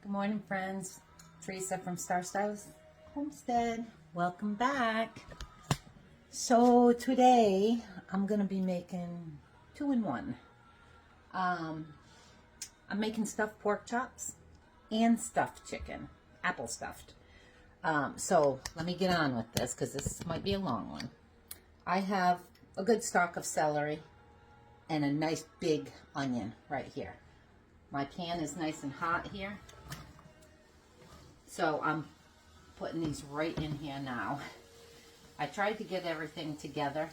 Good morning, friends. Teresa from Star Styles Homestead. Welcome back. So today I'm going to be making 2-in-1. I'm making stuffed pork chops and stuffed chicken, apple stuffed. So let me get on with this because this might be a long one. I have a good stalk of celery and a nice big onion right here. My pan is nice and hot here. So I'm putting these right in here now. I tried to get everything together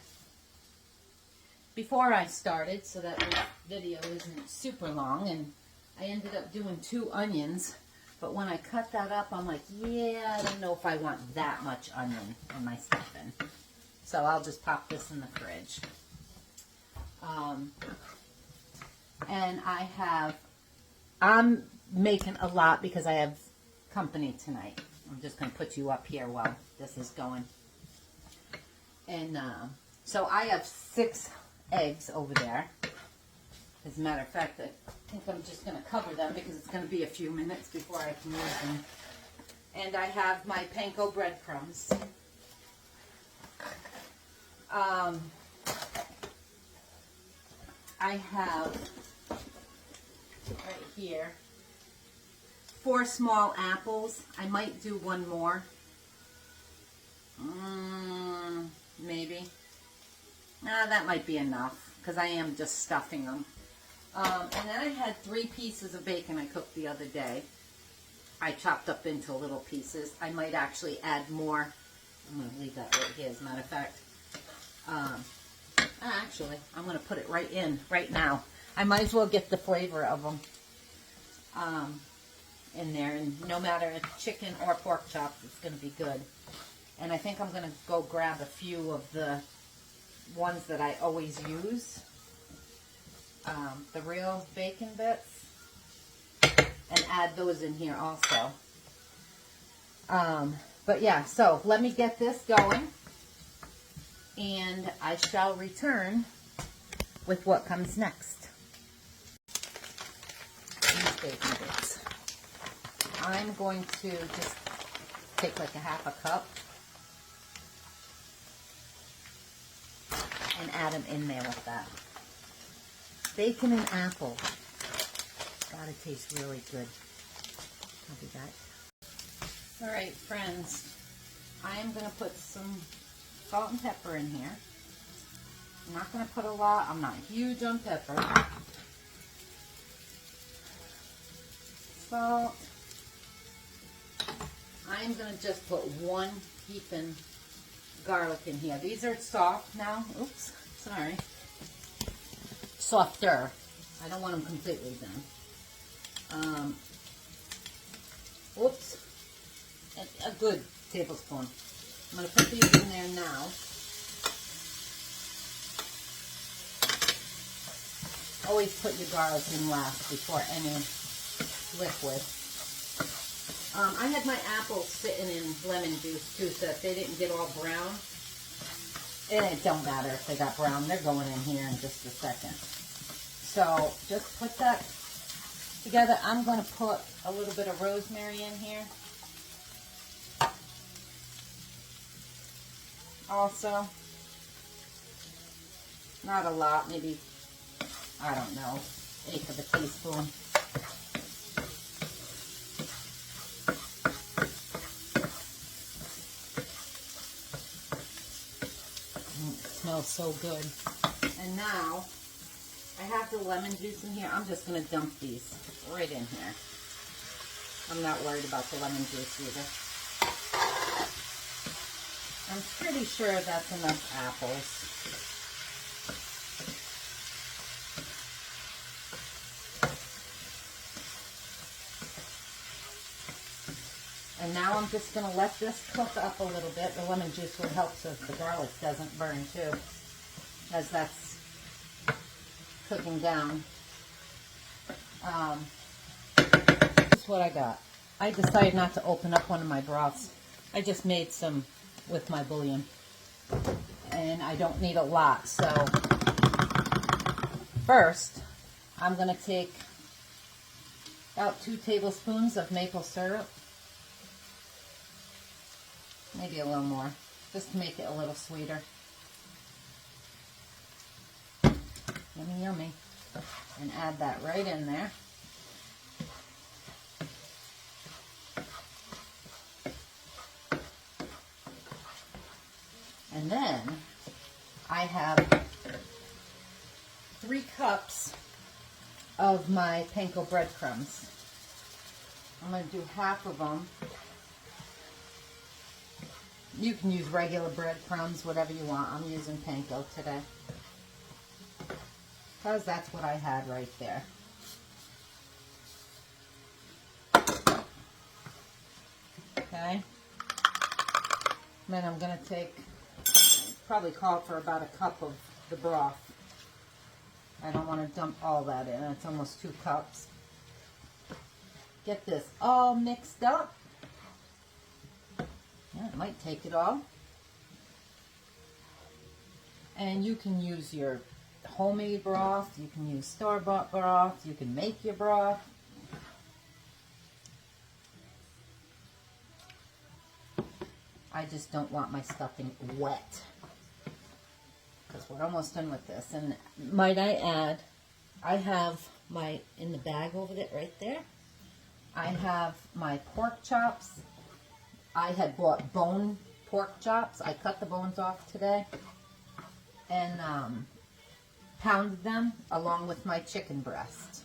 before I started so that the video isn't super long, and I ended up doing 2 onions, but when I cut that up I'm like, yeah, I don't know if I want that much onion in my stuffing. So I'll just pop this in the fridge. And I'm making a lot because I have company tonight. I'm just going to put you up here while this is going. And so I have 6 eggs over there. As a matter of fact, I think I'm just going to cover them because it's going to be a few minutes before I can use them. And I have my panko breadcrumbs. I have right here 4 small apples. I might do 1 more. Maybe. Nah, that might be enough because I am just stuffing them. And then I had 3 pieces of bacon I cooked the other day. I chopped up into little pieces. I might actually add more. I'm going to leave that right here as a matter of fact. Actually, I'm going to put it right in right now. I might as well get the flavor of them in there. And no matter if chicken or pork chops, it's going to be good. And I think I'm going to go grab a few of the ones that I always use. The real bacon bits. And add those in here also. But yeah, so let me get this going. And I shall return with what comes next. These bacon bits. I'm going to just take like a half a cup and add them in there with that. Bacon and apple. Gotta taste really good. I'll do that. Alright, friends. I am going to put some salt and pepper in here. I'm not going to put a lot. I'm not huge on pepper. Salt. I'm going to just put 1 heaping garlic in here. These are soft now. Oops, sorry. Softer. I don't want them completely done. Oops. A good tablespoon. I'm going to put these in there now. Always put your garlic in last before any liquid. I had my apples sitting in lemon juice too, so if they didn't get all brown, and it don't matter if they got brown, they're going in here in just a second. So just put that together. I'm going to put a little bit of rosemary in here. Also, not a lot, maybe, I don't know, 1/8 of a teaspoon. It smells so good. And now, I have the lemon juice in here. I'm just going to dump these right in here. I'm not worried about the lemon juice either. I'm pretty sure that's enough apples. And now I'm just going to let this cook up a little bit. The lemon juice will help so the garlic doesn't burn too, as that's cooking down. This is what I got. I decided not to open up one of my broths. I just made some with my bouillon, and I don't need a lot. So first I'm going to take About 2 tablespoons of maple syrup. Maybe a little more, just to make it a little sweeter. Yummy, yummy. And add that right in there. And then I have 3 cups of my panko breadcrumbs. I'm going to do half of them. You can use regular breadcrumbs, whatever you want. I'm using panko today, because that's what I had right there. Okay. Then I'm going to take, probably call for about a cup of the broth. I don't want to dump all that in. It's almost 2 cups. Get this all mixed up. Yeah, it might take it all. And you can use your homemade broth. You can use store-bought broth. You can make your broth. I just don't want my stuffing wet, because we're almost done with this. And might I add, I have my, in the bag over there, right there, I have my pork chops. I had bought bone pork chops. I cut the bones off today and pounded them along with my chicken breast.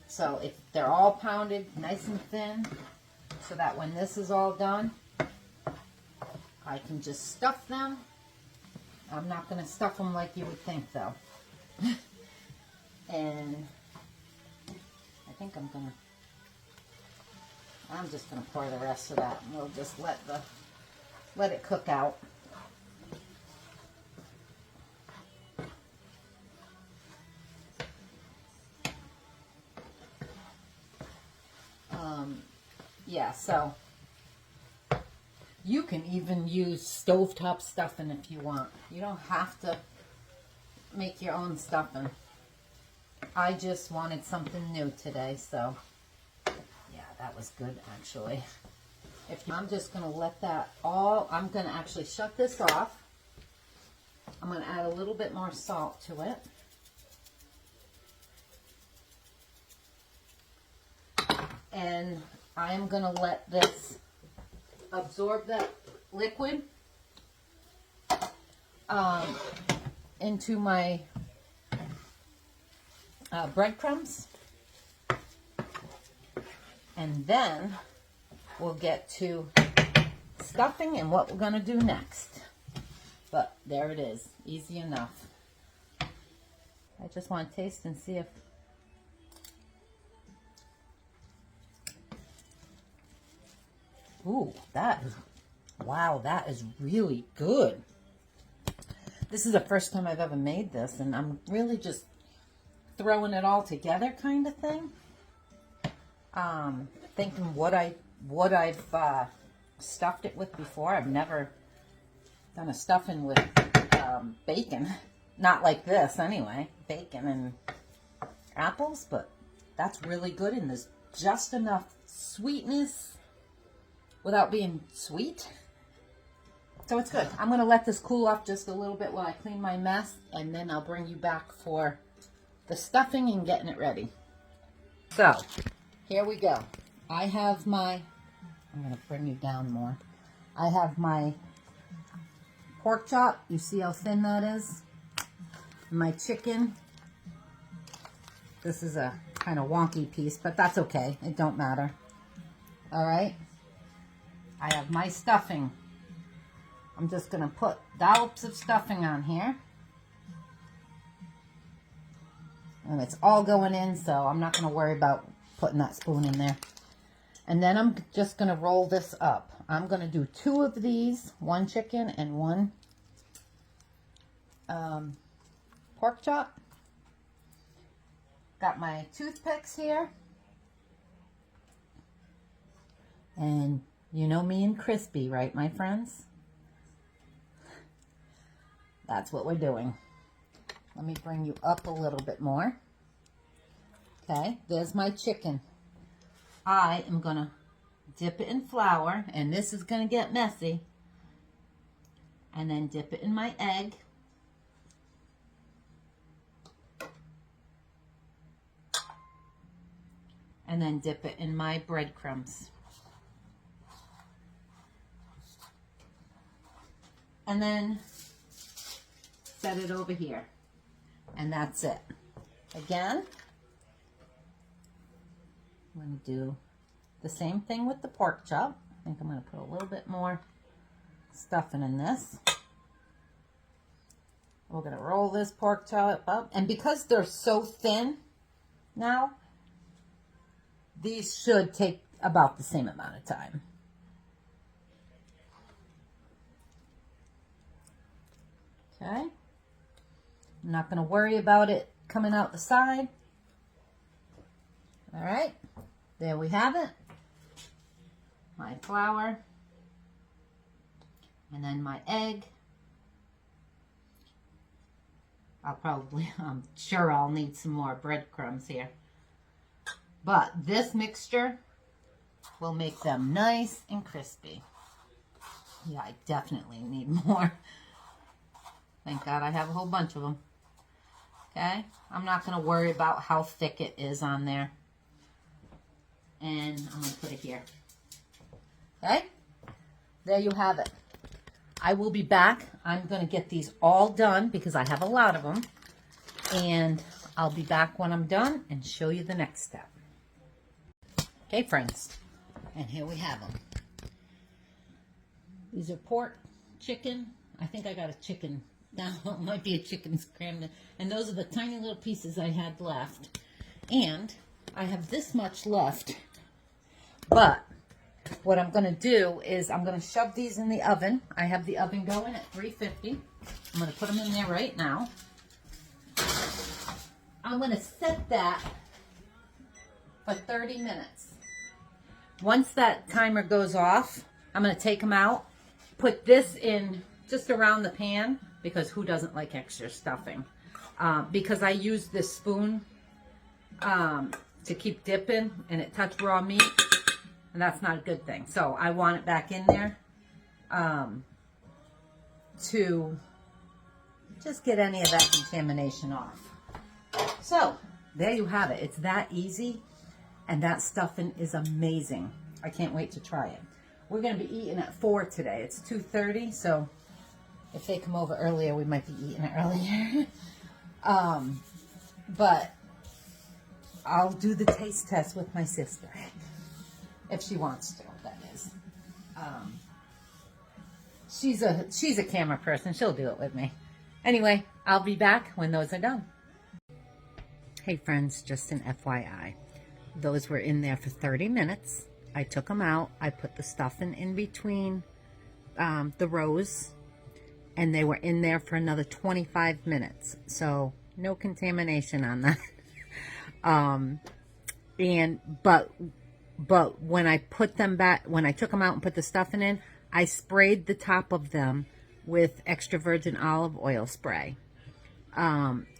So if they're all pounded nice and thin, so that when this is all done, I can just stuff them. I'm not going to stuff them like you would think, though. And I think I'm just going to pour the rest of that, and we'll just let it cook out. Yeah, so you can even use stovetop stuffing if you want. You don't have to make your own stuffing. I just wanted something new today, so yeah, that was good actually. I'm just going to let that all, I'm going to actually shut this off. I'm going to add a little bit more salt to it. And I'm going to let this absorb that liquid into my breadcrumbs. And then we'll get to stuffing and what we're going to do next. But there it is. Easy enough. I just want to taste and see if... Ooh, that is... Wow, that is really good. This is the first time I've ever made this, and I'm really just throwing it all together kind of thing. Thinking what I've stuffed it with before. I've never done a stuffing with bacon. Not like this anyway. Bacon and apples, but that's really good, and there's just enough sweetness without being sweet. So it's good. I'm going to let this cool off just a little bit while I clean my mess, and then I'll bring you back for the stuffing and getting it ready. So, here we go. I have my, I'm going to bring you down more. I have my pork chop. You see how thin that is? My chicken. This is a kind of wonky piece, but that's okay. It don't matter. All right. I have my stuffing. I'm just going to put dollops of stuffing on here. And it's all going in, so I'm not going to worry about putting that spoon in there. And then I'm just going to roll this up. I'm going to do 2 of these, 1 chicken and 1 pork chop. Got my toothpicks here. And you know me and crispy, right, my friends? That's what we're doing. Let me bring you up a little bit more. Okay, there's my chicken. I am going to dip it in flour, and this is going to get messy, and then dip it in my egg. And then dip it in my breadcrumbs. And then set it over here. And that's it. Again, I'm going to do the same thing with the pork chop. I think I'm going to put a little bit more stuffing in this. We're going to roll this pork chop up. And because they're so thin now, these should take about the same amount of time. Okay. I'm not going to worry about it coming out the side. All right. There we have it. My flour. And then my egg. I'm sure I'll need some more breadcrumbs here. But this mixture will make them nice and crispy. Yeah, I definitely need more. Thank God I have a whole bunch of them. Okay, I'm not going to worry about how thick it is on there. And I'm going to put it here. Okay, there you have it. I will be back. I'm going to get these all done because I have a lot of them. And I'll be back when I'm done and show you the next step. Okay, friends, and here we have them. These are pork, chicken. I think I got a chicken. Now it might be a chicken scrambled. And those are the tiny little pieces I had left. And I have this much left. But what I'm going to do is I'm going to shove these in the oven. I have the oven going at 350. I'm going to put them in there right now. I'm going to set that for 30 minutes. Once that timer goes off, I'm going to take them out, put this in just around the pan, because who doesn't like extra stuffing? Because I use this spoon to keep dipping, and it touched raw meat, and that's not a good thing. So I want it back in there to just get any of that contamination off. So there you have it. It's that easy. And that stuffing is amazing. I can't wait to try it. We're going to be eating at 4 today. It's 2:30, so if they come over earlier, we might be eating it earlier. But I'll do the taste test with my sister. If she wants to, that is. She's a camera person. She'll do it with me. Anyway, I'll be back when those are done. Hey friends, just an FYI. Those were in there for 30 minutes. I took them out. I put the stuffing in between the rows, and they were in there for another 25 minutes. So no contamination on that. But when I put them back, when I took them out and put the stuffing in, I sprayed the top of them with extra virgin olive oil spray,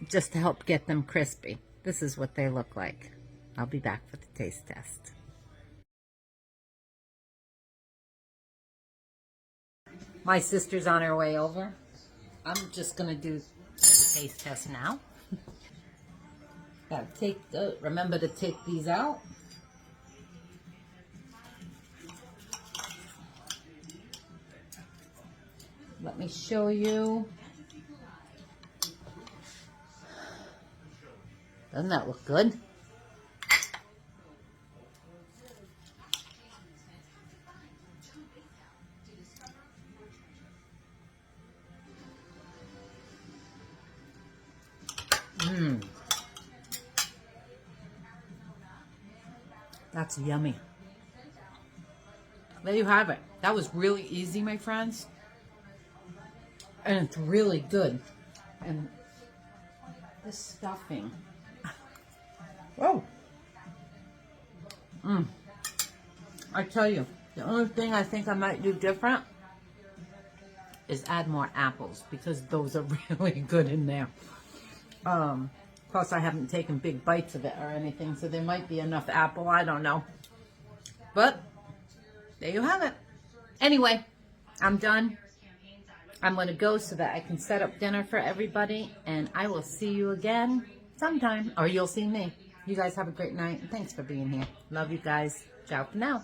just to help get them crispy. This is what they look like. I'll be back for the taste test. My sister's on her way over. I'm just going to do the taste test now. Remember to take these out. Let me show you. Doesn't that look good? That's yummy. There you have it. That was really easy, my friends. And it's really good. And this stuffing. Whoa. I tell you, the only thing I think I might do different is add more apples, because those are really good in there. Plus, I haven't taken big bites of it or anything, so there might be enough apple. I don't know. But there you have it. Anyway, I'm done. I'm going to go so that I can set up dinner for everybody, and I will see you again sometime, or you'll see me. You guys have a great night, and thanks for being here. Love you guys. Ciao for now.